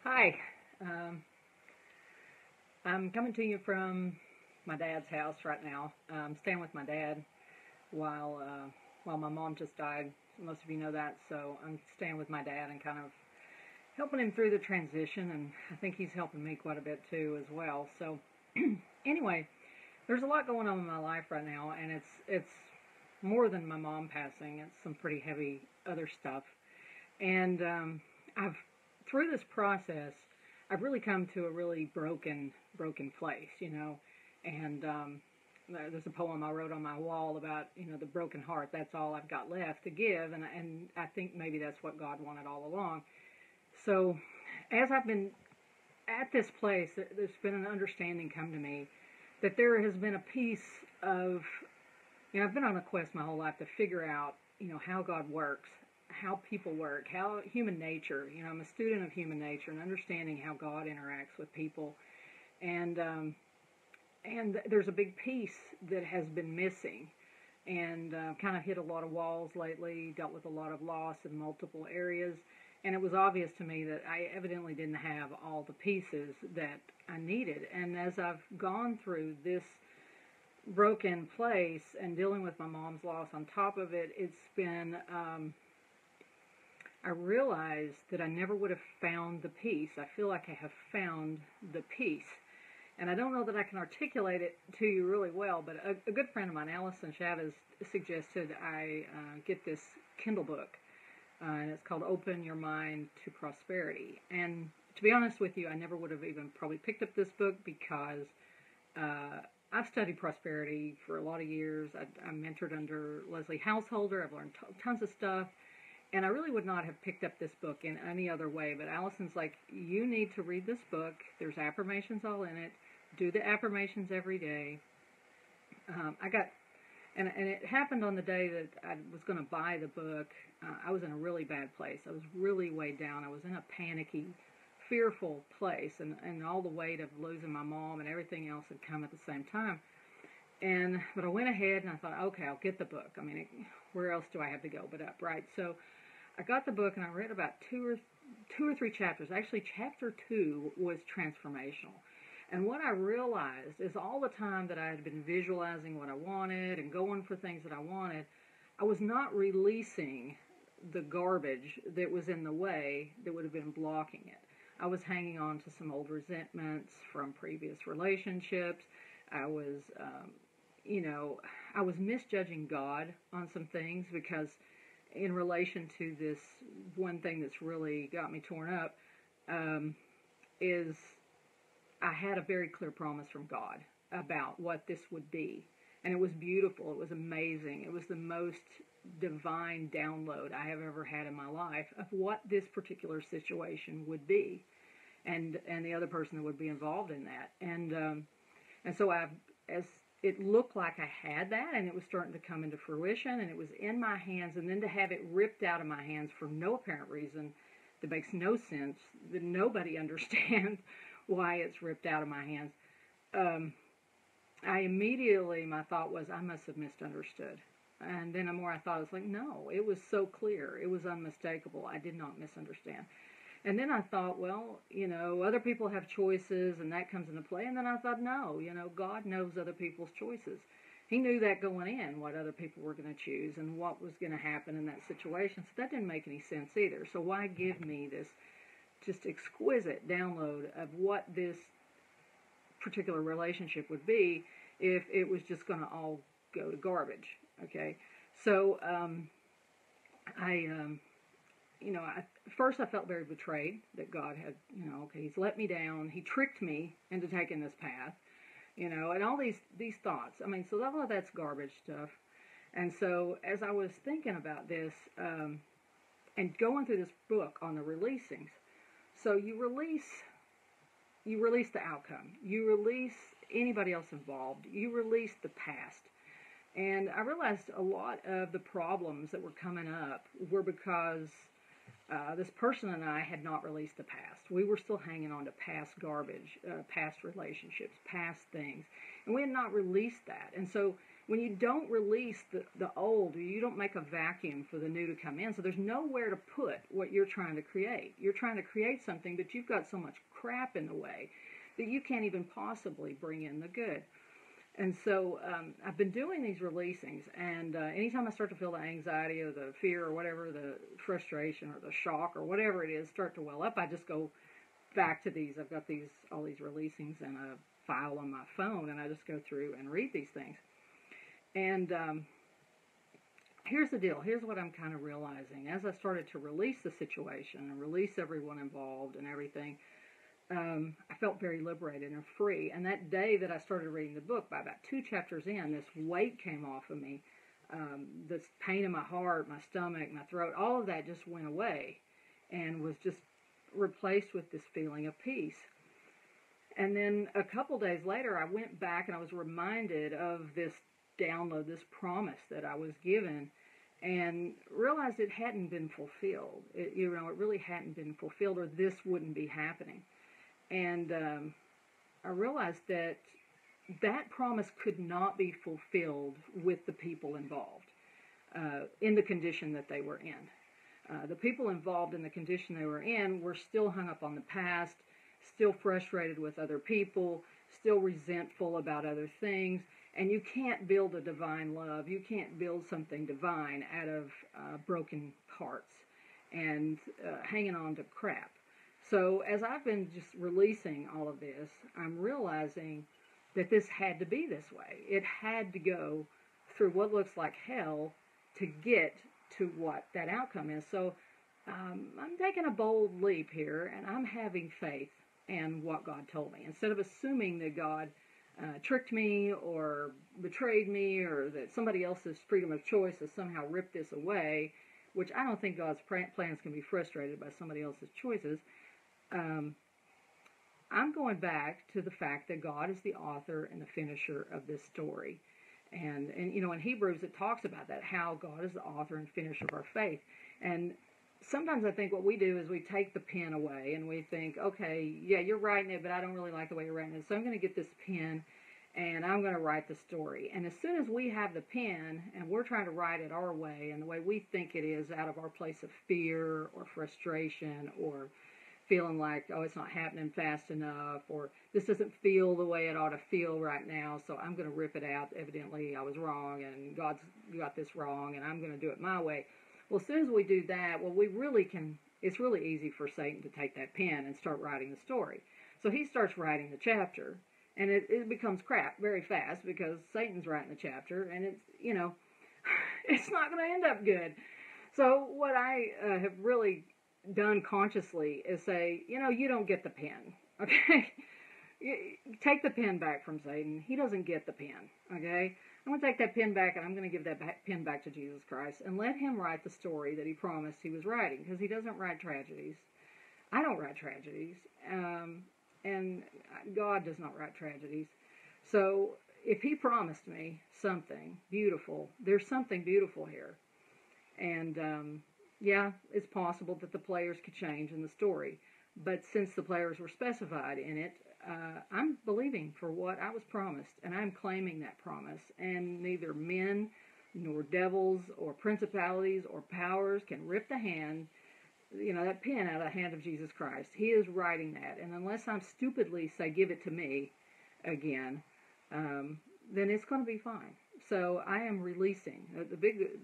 Hi. Um, I'm coming to you from my dad's house right now. I'm staying with my dad while while my mom just died. Most of you know that, so I'm staying with my dad and kind of helping him through the transition, and I think he's helping me quite a bit too as well. So anyway, there's a lot going on in my life right now, and it's more than my mom passing. It's some pretty heavy other stuff, and I've through this process, I've really come to a really broken place, And there's a poem I wrote on my wall about, the broken heart. That's all I've got left to give, and I think maybe that's what God wanted all along. So, as I've been at this place, there's been an understanding come to me that there has been a piece of, I've been on a quest my whole life to figure out, how God works, how people work, how human nature, I'm a student of human nature and understanding how God interacts with people. And, and there's a big piece that has been missing, and kind of hit a lot of walls lately, dealt with a lot of loss in multiple areas. And it was obvious to me that I evidently didn't have all the pieces that I needed. And as I've gone through this broken place and dealing with my mom's loss on top of it, it's been, I realized that I never would have found the peace. I feel like I have found the peace. And I don't know that I can articulate it to you really well, but a good friend of mine, Allison Chavez, suggested I get this Kindle book. And it's called Open Your Mind to Prosperity. And to be honest with you, I never would have even probably picked up this book because I've studied prosperity for a lot of years. I mentored under Leslie Householder. I've learned tons of stuff. And I really would not have picked up this book in any other way. But Allison's like, you need to read this book. There's affirmations all in it. Do the affirmations every day. And it happened on the day that I was going to buy the book. I was in a really bad place. I was really weighed down. I was in a panicky, fearful place. And all the weight of losing my mom and everything else had come at the same time. But I went ahead and I thought, okay, I'll get the book. I mean, where else do I have to go but up, right? So I got the book and I read about two or three chapters. Actually, chapter 2 was transformational. And what I realized is all the time that I had been visualizing what I wanted and going for things that I wanted, I was not releasing the garbage that was in the way that would have been blocking it. I was hanging on to some old resentments from previous relationships. I was, I was misjudging God on some things because in relation to this one thing that's really got me torn up, is I had a very clear promise from God about what this would be. And it was beautiful. It was amazing. It was the most divine download I have ever had in my life of what this particular situation would be, and the other person that would be involved in that. And so as it looked like I had that, and it was starting to come into fruition, and it was in my hands, and then to have it ripped out of my hands for no apparent reason that makes no sense, that nobody understands why it's ripped out of my hands. My thought was, I must have misunderstood. And then the more I thought, I was like, no, it was so clear. It was unmistakable. I did not misunderstand. And then I thought, well, other people have choices, and that comes into play. And then I thought, no, God knows other people's choices. He knew that going in, what other people were going to choose and what was going to happen in that situation. So that didn't make any sense either. So why give me this just exquisite download of what this particular relationship would be if it was just going to all go to garbage? Okay, so first I felt very betrayed that God had, okay, He's let me down. He tricked me into taking this path, and all these thoughts. I mean, so all of that's garbage stuff. And so as I was thinking about this and going through this book on the releasings, so you release the outcome. You release anybody else involved. You release the past. And I realized a lot of the problems that were coming up were because this person and I had not released the past. We were still hanging on to past garbage, past relationships, past things. And we had not released that. And so when you don't release the old, you don't make a vacuum for the new to come in. So there's nowhere to put what you're trying to create. You're trying to create something, but you've got so much crap in the way that you can't even possibly bring in the good. And so I've been doing these releasings, and anytime I start to feel the anxiety or the fear or whatever, the frustration or the shock or whatever it is start to well up, I just go back to these. I've got all these releasings in a file on my phone, and I just go through and read these things. And here's the deal. Here's what I'm kind of realizing. As I started to release the situation and release everyone involved and everything, I felt very liberated and free. And that day that I started reading the book, by about 2 chapters in, this weight came off of me. This pain in my heart, my stomach, my throat, all of that just went away and was just replaced with this feeling of peace. And then a couple days later, I went back and I was reminded of this download, this promise that I was given, and realized it hadn't been fulfilled. It really hadn't been fulfilled, or this wouldn't be happening. And I realized that promise could not be fulfilled with the people involved in the condition that they were in. The people involved in the condition they were in were still hung up on the past, still frustrated with other people, still resentful about other things. And you can't build a divine love. You can't build something divine out of broken hearts and hanging on to crap. So as I've been just releasing all of this, I'm realizing that this had to be this way. It had to go through what looks like hell to get to what that outcome is. So I'm taking a bold leap here, and I'm having faith in what God told me. Instead of assuming that God tricked me or betrayed me, or that somebody else's freedom of choice has somehow ripped this away, which I don't think God's plans can be frustrated by somebody else's choices. I'm going back to the fact that God is the author and the finisher of this story. And in Hebrews it talks about that, how God is the author and finisher of our faith. And sometimes I think what we do is we take the pen away and we think, okay, yeah, you're writing it, but I don't really like the way you're writing it, so I'm going to get this pen and I'm going to write the story. And as soon as we have the pen and we're trying to write it our way and the way we think it is, out of our place of fear or frustration, or feeling like, oh, it's not happening fast enough, or this doesn't feel the way it ought to feel right now, so I'm going to rip it out. Evidently I was wrong, and God's got this wrong, and I'm going to do it my way. Well, as soon as we do that, we really can, it's really easy for Satan to take that pen and start writing the story. So he starts writing the chapter, and it becomes crap very fast, because Satan's writing the chapter, and it's, it's not going to end up good. So what I have really done consciously is say, you don't get the pen, okay? Take the pen back from Satan. He doesn't get the pen, okay? I'm going to take that pen back, and I'm going to give that pen back to Jesus Christ and let him write the story that he promised he was writing, because he doesn't write tragedies. I don't write tragedies, and God does not write tragedies. So if he promised me something beautiful, there's something beautiful here. And yeah, it's possible that the players could change in the story, but since the players were specified in it, I'm believing for what I was promised, and I'm claiming that promise. And neither men, nor devils, or principalities, or powers can rip the hand, that pen out of the hand of Jesus Christ. He is writing that, and unless I'm stupidly say, give it to me again, then it's going to be fine. So I am releasing.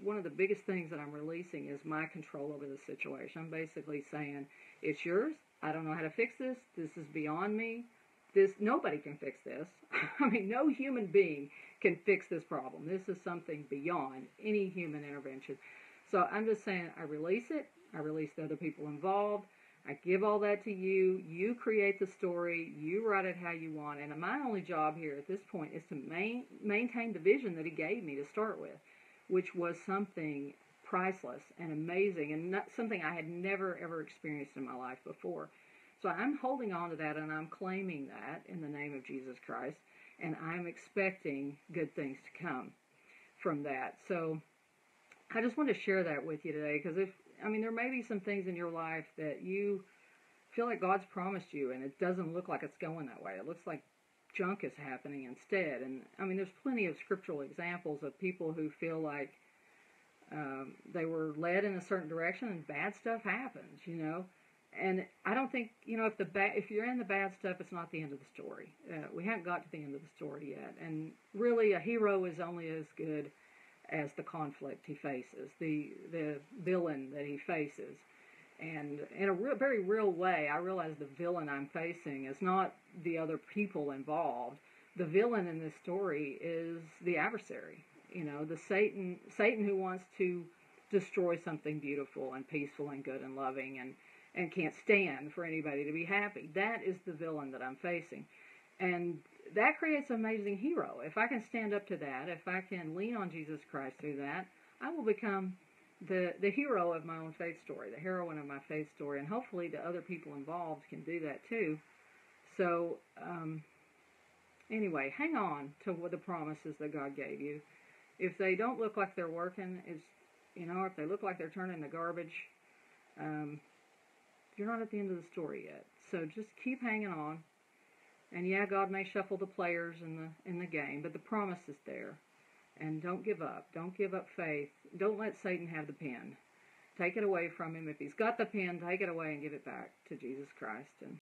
One of the biggest things that I'm releasing is my control over the situation. I'm basically saying, it's yours. I don't know how to fix this. This is beyond me. Nobody can fix this. I mean, no human being can fix this problem. This is something beyond any human intervention. So I'm just saying, I release it. I release the other people involved. I give all that to you. You create the story. You write it how you want. And my only job here at this point is to maintain the vision that he gave me to start with, which was something priceless and amazing, and not something I had never, ever experienced in my life before. So I'm holding on to that, and I'm claiming that in the name of Jesus Christ, and I'm expecting good things to come from that. So I just want to share that with you today, because there may be some things in your life that you feel like God's promised you, and it doesn't look like it's going that way. It looks like junk is happening instead. And I mean, there's plenty of scriptural examples of people who feel like they were led in a certain direction and bad stuff happens, you know. And I don't think, you know, if you're in the bad stuff, it's not the end of the story. We haven't got to the end of the story yet. And really, a hero is only as good as the conflict he faces, the villain that he faces. And in a very real way, I realize the villain I'm facing is not the other people involved. The villain in this story is the adversary. You know, the Satan who wants to destroy something beautiful and peaceful and good and loving and can't stand for anybody to be happy. That is the villain that I'm facing. And that creates an amazing hero. If I can stand up to that, if I can lean on Jesus Christ through that, I will become the hero of my own faith story, the heroine of my faith story, and hopefully the other people involved can do that too. So, anyway, hang on to the promises that God gave you. If they don't look like they're working, if they look like they're turning the garbage, you're not at the end of the story yet. So just keep hanging on. And yeah, God may shuffle the players in the game, but the promise is there. And don't give up. Don't give up faith. Don't let Satan have the pen. Take it away from him. If he's got the pen, take it away and give it back to Jesus Christ. And